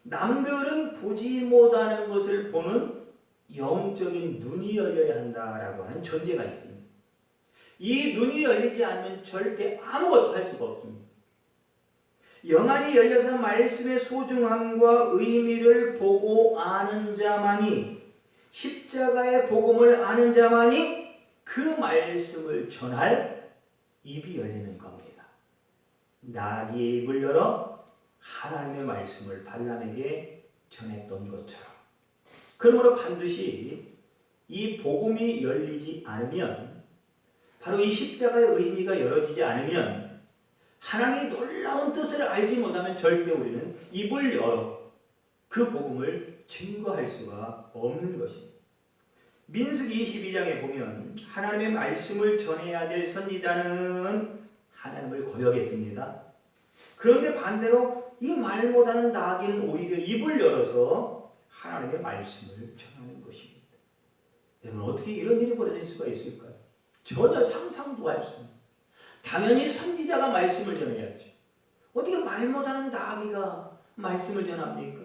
남들은 보지 못하는 것을 보는 영적인 눈이 열려야 한다라고 하는 전제가 있습니다. 이 눈이 열리지 않으면 절대 아무것도 할 수가 없습니다. 영안이 열려서 말씀의 소중함과 의미를 보고 아는 자만이, 십자가의 복음을 아는 자만이 그 말씀을 전할 입이 열리는 겁니다. 나귀의 입을 열어 하나님의 말씀을 발람에게 전했던 것처럼. 그러므로 반드시 이 복음이 열리지 않으면, 바로 이 십자가의 의미가 열어지지 않으면, 하나님의 놀라운 뜻을 알지 못하면 절대 우리는 입을 열어 그 복음을 증거할 수가 없는 것입니다. 민수기 22장에 보면 하나님의 말씀을 전해야 될 선지자는 하나님을 거역했습니다. 그런데 반대로 이 말 못하는 나귀는 오히려 입을 열어서 하나님의 말씀을 전하는 것입니다. 여러분, 어떻게 이런 일이 벌어질 수가 있을까요? 전혀 상상도 할 수 없는. 당연히 선지자가 말씀을 전해야죠. 어떻게 말 못하는 나귀가 말씀을 전합니까?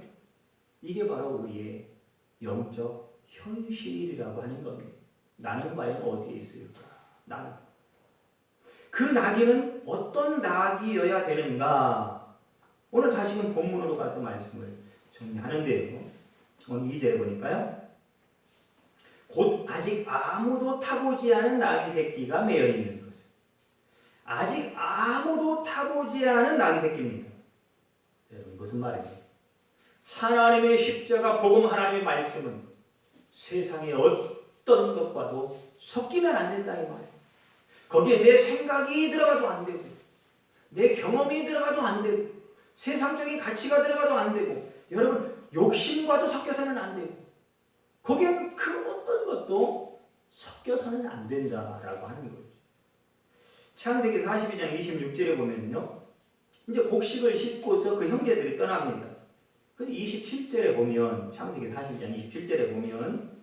이게 바로 우리의 영적 현실이라고 하는 겁니다. 나는 과연 어디에 있을까? 나는. 그 나귀는 어떤 나귀여야 되는가? 오늘 다시금 본문으로 가서 말씀을 정리하는데요. 오늘 2절에 보니까요. 곧 아직 아무도 타보지 않은 나귀 새끼가 매여 있는 것. 아직 아무도 타보지 않은 나귀 새끼입니다. 여러분, 무슨 말이죠? 하나님의 십자가 복음, 하나님의 말씀은 세상의 어떤 것과도 섞이면 안 된다 이 말이에요. 거기에 내 생각이 들어가도 안 되고, 내 경험이 들어가도 안 되고, 세상적인 가치가 들어가도 안 되고, 여러분 욕심과도 섞여서는 안 되고, 거기에는 그 어떤 것도 섞여서는 안 된다라고 하는 거예요. 창세기 42장 26절에 보면요, 이제 곡식을 싣고서 그 형제들이 떠납니다. 근데 27절에 보면 창세기 40장 27절에 보면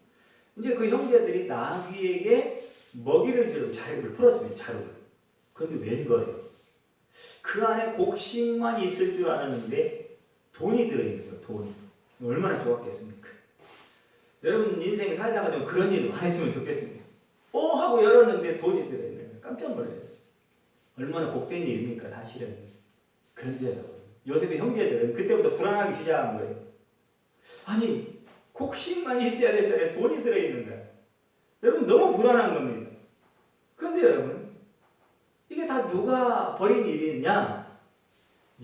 이제 그 형제들이 나귀에게 먹이를 주려고 자루를 풀었습니다. 자루를. 그런데 웬걸? 그 안에 곡식만 있을 줄 알았는데 돈이 들어있는 거예요. 돈이. 얼마나 좋았겠습니까? 여러분 인생 살다가 좀 그런 일 안 했으면 좋겠습니다. 하고 열었는데 돈이 들어있는 거예요. 깜짝 놀랐어요. 얼마나 복된 일입니까 사실은. 그런데 요셉의 형제들은 그때부터 불안하기 시작한 거예요. 아니 곡식만 있어야 될 자리에 돈이 들어있는 거예요. 여러분 너무 불안한 겁니다. 그런데 여러분 이게 다 누가 벌인 일이냐?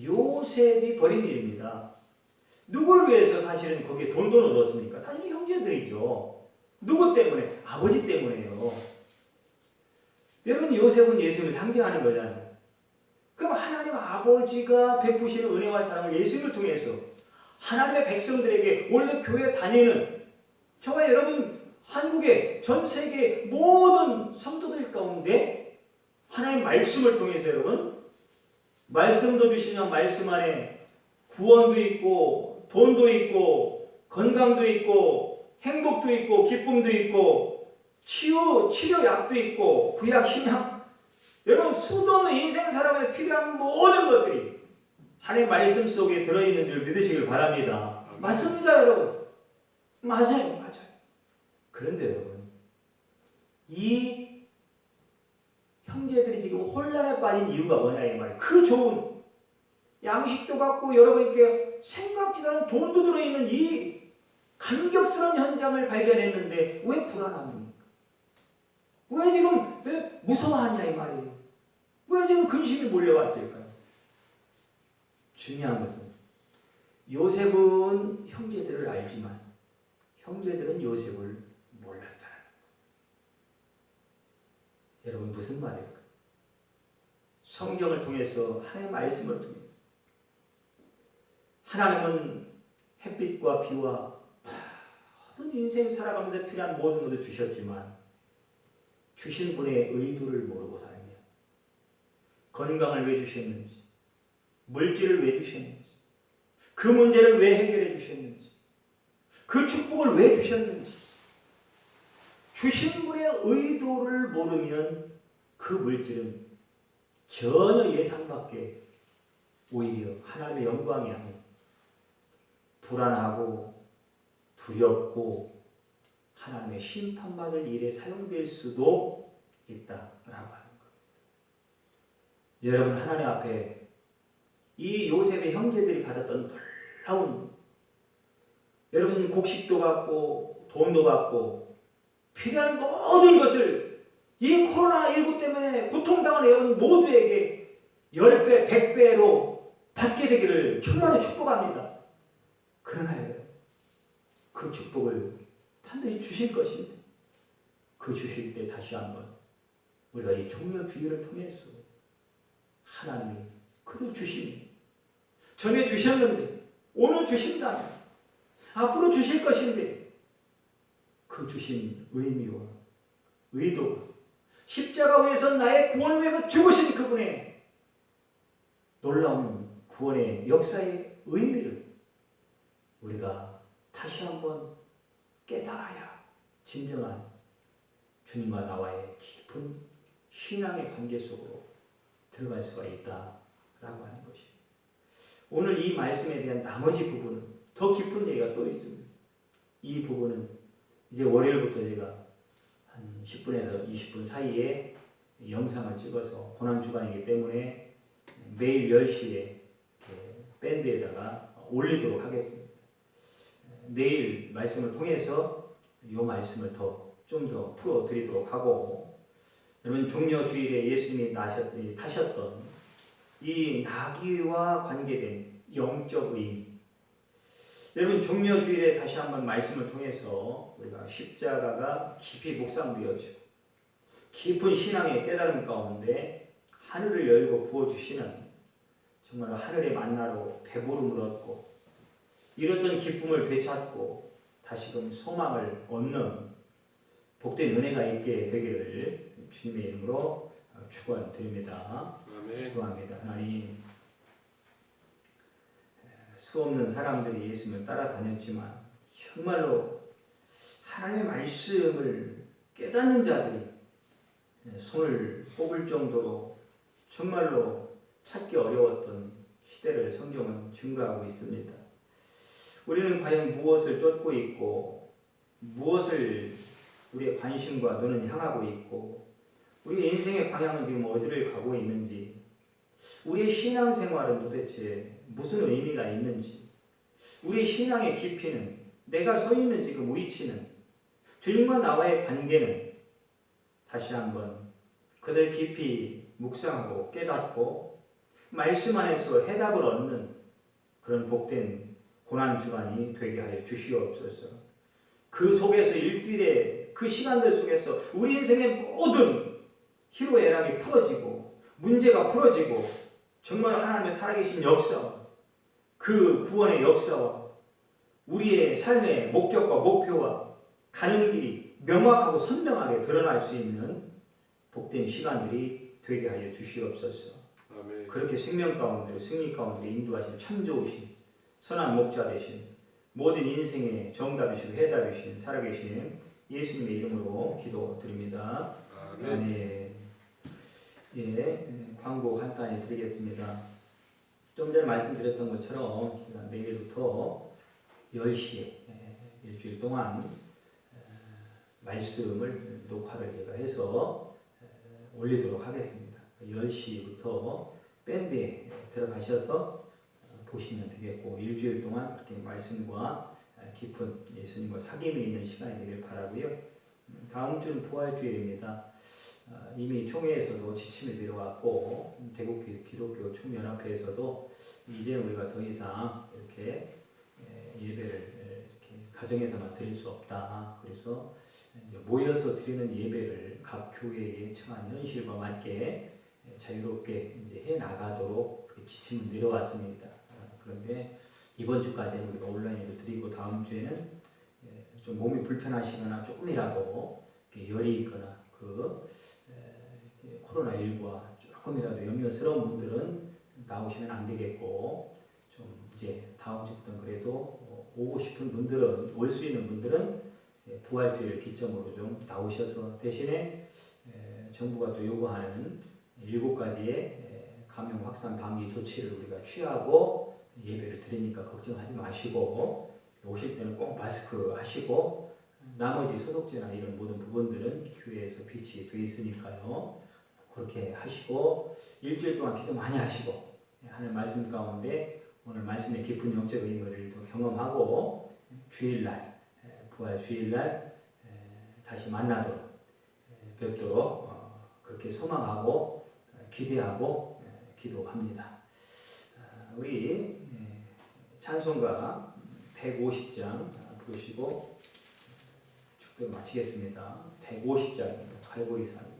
요셉이 벌인 일입니다. 누구를 위해서 사실은 거기에 돈을 넣었습니까? 사실 형제들이죠. 누구 때문에? 아버지 때문에요. 여러분 요셉은 예수님을 상징하는 거잖아요. 그럼 하나님 아버지가 베푸시는 은혜와 사랑을 예수님을 통해서 하나님의 백성들에게 원래 교회 다니는 정말 여러분 한국의 전 세계 모든 성도들 가운데 하나님 말씀을 통해서 여러분 말씀도 주시면 말씀 안에 구원도 있고 돈도 있고 건강도 있고 행복도 있고 기쁨도 있고 치료약도 있고 구약 신약 여러분 수도 없는 인생 사람에 필요한 모든 것들이 하나님의 말씀 속에 들어있는 줄 믿으시길 바랍니다. 맞습니다 여러분. 맞아요. 그런데 여러분 이 형제들이 지금 혼란에 빠진 이유가 뭐냐 이 말이에요. 그 좋은 양식도 받고 여러분께 생각지도 않은 돈도 들어있는 이 감격스러운 현장을 발견했는데 왜 불안합니까? 왜 지금 왜 무서워하냐 이 말이에요. 왜 지금 근심이 몰려왔을까요? 중요한 것은 요셉은 형제들을 알지만 형제들은 요셉을 몰랐다. 여러분 무슨 말일까? 성경을 통해서 하나님의 말씀을 통해 하나님은 햇빛과 비와 모든 인생 살아가면서 필요한 모든 것을 주셨지만 주신 분의 의도를 모르고 살며 건강을 왜 주셨는지 물질을 왜 주셨는지 그 문제를 왜 해결해 주셨는지 그 축복을 왜 주셨는지 주신 분의 의도를 모르면 그 물질은 전혀 예상 밖에 오히려 하나님의 영광이 아닌 불안하고 두렵고 하나님의 심판받을 일에 사용될 수도 있다라고 하는 것. 여러분 하나님 앞에 이 요셉의 형제들이 받았던 놀라운 여러분 곡식도 받고 돈도 받고 필요한 모든 것을 이 코로나19 때문에 고통당하는 여러분 모두에게 10배, 100배로 받게 되기를 정말로 축복합니다. 그러나 그 축복을 반드시 주실 것입니다. 그 주실 때 다시 한번 우리가 이 종려 주의를 통해서 하나님이 그들 주시니 전에 주셨는데 오늘 주신다면 앞으로 주실 것인데 그 주신 의미와 의도가 십자가 위에서 나의 구원을 위해서 죽으신 그분의 놀라운 구원의 역사의 의미를 우리가 다시 한번 깨달아야 진정한 주님과 나와의 깊은 신앙의 관계 속으로 들어갈 수가 있다라고 하는 것입니다. 오늘 이 말씀에 대한 나머지 부분은 더 깊은 얘기가 또 있습니다. 이 부분은 이제 월요일부터 제가 한 10분에서 20분 사이에 영상을 찍어서 고난주간이기 때문에 매일 10시에 밴드에다가 올리도록 하겠습니다. 내일 말씀을 통해서 이 말씀을 좀 더 풀어드리도록 하고 여러분 종려주일에 예수님이 타셨던 이 나귀와 관계된 영적 의미 여러분 종려주일에 다시 한번 말씀을 통해서 우리가 십자가가 깊이 묵상되어지고 깊은 신앙의 깨달음 가운데 하늘을 열고 부어주시는 정말 하늘의 만나로 배부름을 얻고 잃었던 기쁨을 되찾고 다시금 소망을 얻는 복된 은혜가 있게 되기를 주님의 이름으로 축원드립니다. 기도합니다. 하나님 수없는 사람들이 예수님을 따라다녔지만 정말로 하나님의 말씀을 깨닫는 자들이 손을 꼽을 정도로 정말로 찾기 어려웠던 시대를 성경은 증거하고 있습니다. 우리는 과연 무엇을 쫓고 있고 무엇을 우리의 관심과 눈은 향하고 있고 우리의 인생의 방향은 지금 어디를 가고 있는지, 우리의 신앙생활은 도대체 무슨 의미가 있는지, 우리의 신앙의 깊이는, 내가 서 있는 지금 위치는, 주님과 나와의 관계는 다시 한번 그들 깊이 묵상하고 깨닫고 말씀 안에서 해답을 얻는 그런 복된 고난주간이 되게 하여 주시옵소서. 그 속에서 일주일에 그 시간들 속에서 우리 인생의 모든 희로애락이 풀어지고 문제가 풀어지고 정말 하나님의 살아계신 역사와 그 구원의 역사와 우리의 삶의 목적과 목표와 가는 길이 명확하고 선명하게 드러날 수 있는 복된 시간들이 되게 하여 주시옵소서. 아멘. 그렇게 생명 가운데 승리 가운데 인도하신 참 좋으신 선한 목자 되신 모든 인생의 정답이시고 해답이신 살아계신 예수님의 이름으로 기도드립니다. 아멘. 네. 예, 광고 간단히 드리겠습니다. 좀 전에 말씀드렸던 것처럼 제가 내일부터 10시에 일주일 동안 말씀을 녹화를 제가 해서 올리도록 하겠습니다. 10시부터 밴드에 들어가셔서 보시면 되겠고 일주일 동안 그렇게 말씀과 깊은 예수님과 사귐이 있는 시간이 되길 바라고요. 다음 주는 부활주일입니다. 이미 총회에서도 지침이 내려왔고 대구 기독교 총연합회에서도 이제 우리가 더 이상 이렇게 예배를 이렇게 가정에서만 드릴 수 없다. 그래서 이제 모여서 드리는 예배를 각 교회에 처한 현실과 맞게 자유롭게 이제 해 나가도록 지침을 내려왔습니다. 그런데 이번 주까지는 우리가 온라인으로 드리고 다음 주에는 좀 몸이 불편하시거나 조금이라도 열이 있거나 코로나19와 조금이라도 염려스러운 분들은 나오시면 안 되겠고 좀 이제 다음 주부터는 그래도 오고 싶은 분들은 올 수 있는 분들은 부활주일 기점으로 좀 나오셔서 대신에 정부가 또 요구하는 7가지의 감염 확산 방지 조치를 우리가 취하고 예배를 드리니까 걱정하지 마시고 오실 때는 꼭 마스크 하시고 나머지 소독제나 이런 모든 부분들은 교회에서 비치되어 있으니까요. 그렇게 하시고 일주일 동안 기도 많이 하시고 하는 말씀 가운데 오늘 말씀의 깊은 영적 의미를 또 경험하고 주일날 부활 주일날 다시 만나도록 뵙도록 그렇게 소망하고 기대하고 기도합니다. 우리 찬송가 150장 부르시고 축도 마치겠습니다. 150장입니다. 갈보리 산 위에.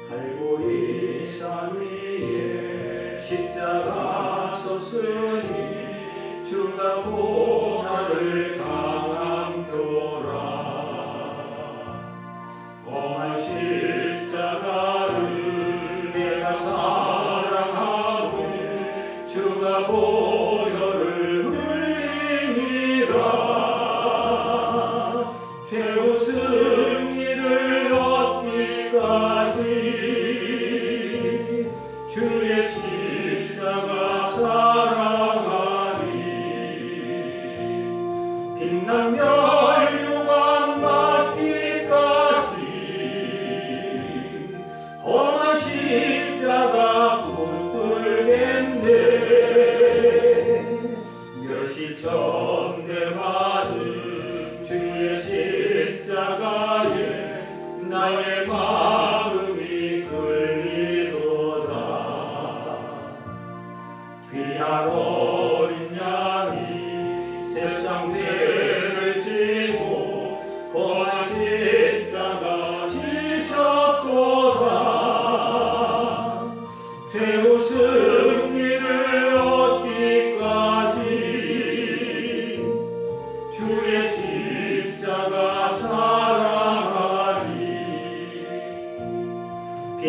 갈보리 산 위에 십자가 섰으니 주가 고난을 당한 표라. 험한 십자가를 내가 사랑하고 주가 보혈을 흘림이라. 최후 승리를 얻기까지 주의 십자가 사랑하리. 빛난 멸류관 받기까지 험한 십자가 붙들겠네. 멸시전대 받은 주의 십자가에 나의 마음이 끌리도다. 귀한 어린 양이 세상 죄를 지고 험한 십자가 지셨도다. 최후 승리를 얻기까지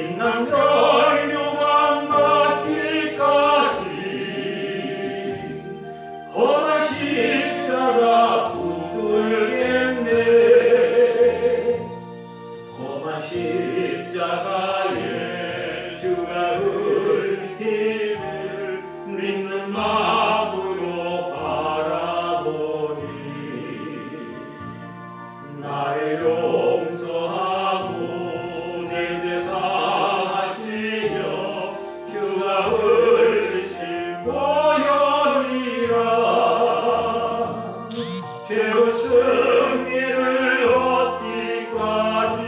빛난 멸류관 받기까지 험한 십자가 붙들겠네. 험한 십자가에 주가 흘림을 믿는 마음으로 바라보니 나를 용서하고 내 죄 사하시며 주가 흘리신 보혈이라 죄의 승리를 얻기까지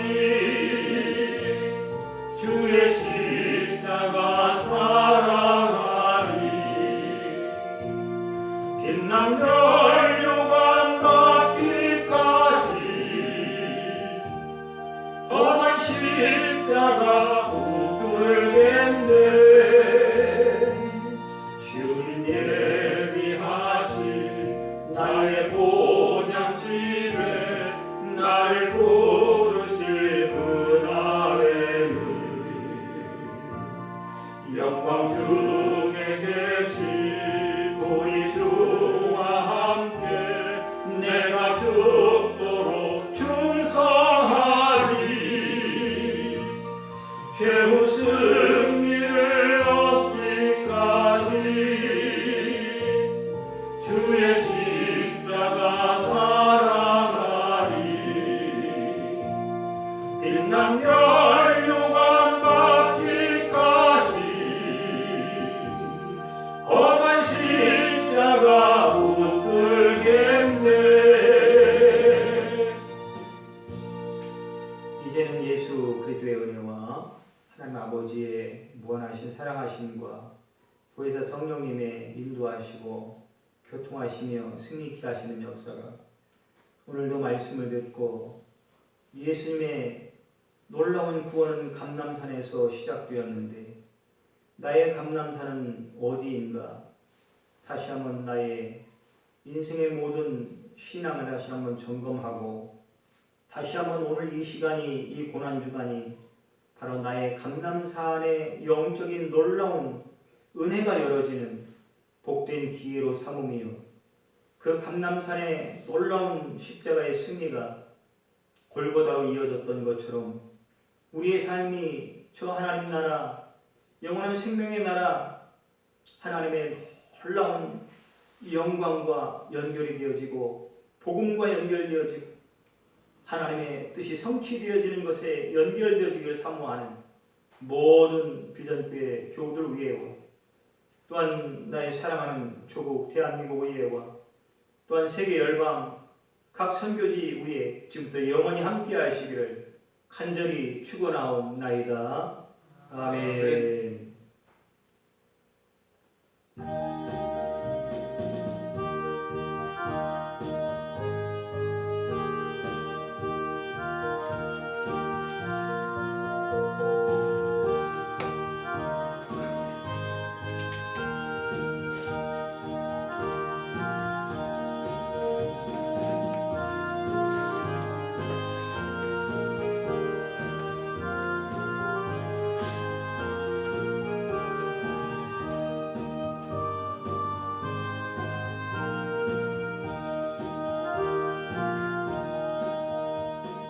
주의 십자가 사랑하리. 빛난 멸류관 받기까지 험한 십자가 붙들겠네. 주님 예비하신 나의 본향집에 나를 부르실 그날에는 영광 중에 계신 우리 주와 함께 내가 죽도록 충성하리. 최후 승리를 얻기까지 주의 십자가 사랑하리. 빛난 멸류관 받기까지 험한 십자가 붙들겠네. 이제는 예수 그리스도의 은혜와 하나님 아버지의 무한하신 사랑하심과 보혜사 성령님의 인도하시고 교통하시며 승리케 하시는 역사가 오늘도 말씀을 듣고 예수님의 놀라운 구원은 감람산에서 시작되었는데 나의 감람산은 어디인가? 다시 한번 나의 인생의 모든 신앙을 다시 한번 점검하고 다시 한번 오늘 이 시간이, 이 고난주간이 바로 나의 감람산의 영적인 놀라운 은혜가 열어지는 복된 기회로 삼으며 그 감람산의 놀라운 십자가의 승리가 골고다로 이어졌던 것처럼 우리의 삶이 저 하나님 나라, 영원한 생명의 나라, 하나님의 놀라운 영광과 연결이 되어지고 복음과 연결되어지고 하나님의 뜻이 성취되어지는 것에 연결되어지기를 사모하는 모든 비전교회 교우들 위에와 또한 나의 사랑하는 조국 대한민국 위에와 또한 세계 열방 각 선교지 위에 지금부터 영원히 함께 하시기를 간절히 축원하옵나이다. 아멘.